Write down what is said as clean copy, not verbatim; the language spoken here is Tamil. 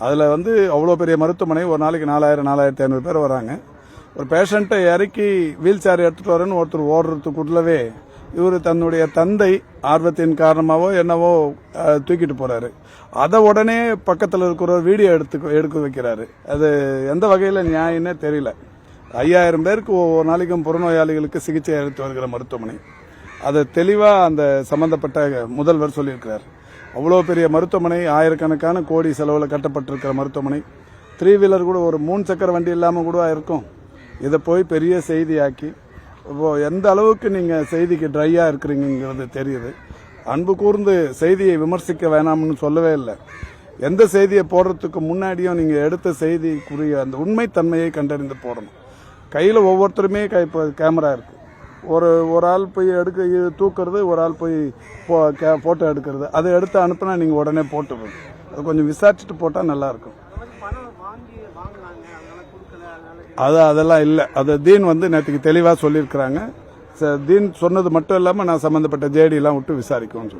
அதில் வந்து அவ்வளோ பெரிய மருத்துவமனை, ஒரு நாளைக்கு 4000 4500 பேர் வராங்க. ஒரு பேஷண்ட்டை இறக்கி வீல் சேர் எடுத்துகிட்டு வரேன்னு ஒருத்தர் ஓடுறதுக்குள்ளவே இவர் தன்னுடைய தந்தை ஆர்வத்தின் காரணமாவோ என்னவோ தூக்கிட்டு போறாரு. அதை உடனே பக்கத்தில் இருக்கிற வீடியோ எடுக்க வைக்கிறாரு. அது எந்த வகையில் நியாயம்னே தெரியல. 5000 பேருக்கு ஒவ்வொரு நாளைக்கும் புறநோயாளிகளுக்கு சிகிச்சை அளித்து வருகிற மருத்துவமனை. அதை தெளிவாக அந்த சம்பந்தப்பட்ட முதல்வர் சொல்லியிருக்கிறார். அவ்வளோ பெரிய மருத்துவமனை, ஆயிரக்கணக்கான கோடி செலவில் கட்டப்பட்டிருக்கிற மருத்துவமனை. 3 வீலர் கூட, ஒரு 3 சக்கர வண்டி இல்லாமல் கூட இருக்கும். இதை போய் பெரிய செய்தியாக்கி இப்போ எந்த அளவுக்கு நீங்கள் செய்திக்கு ட்ரையாக இருக்கிறீங்கிறது தெரியுது. அன்பு கூர்ந்து செய்தியை விமர்சிக்க வேணாம்னு சொல்லவே இல்லை. எந்த செய்தியை போடுறதுக்கு முன்னாடியும் நீங்கள் எடுத்த செய்திக்குரிய அந்த உண்மைத்தன்மையை கண்டறிந்து போடணும். கையில் ஒவ்வொருத்தருமே இப்போ கேமரா இருக்கு. ஒரு ஆள் போய் தூக்குறது, ஒரு ஆள் போய் போட்டோ எடுக்கிறது. அதை எடுத்து அனுப்புனா நீங்கள் உடனே போட்டுருங்க. அது கொஞ்சம் விசாரிச்சுட்டு போட்டால் நல்லாயிருக்கும். அதெல்லாம் இல்லை. அது தீன் வந்து நேற்றுக்கு தெளிவாக சொல்லியிருக்கிறாங்க. தீன் சொன்னது மட்டும் இல்லாமல் நான் சம்மந்தப்பட்ட ஜேடியெல்லாம் விட்டு விசாரிக்குவோம்னு சொல்லி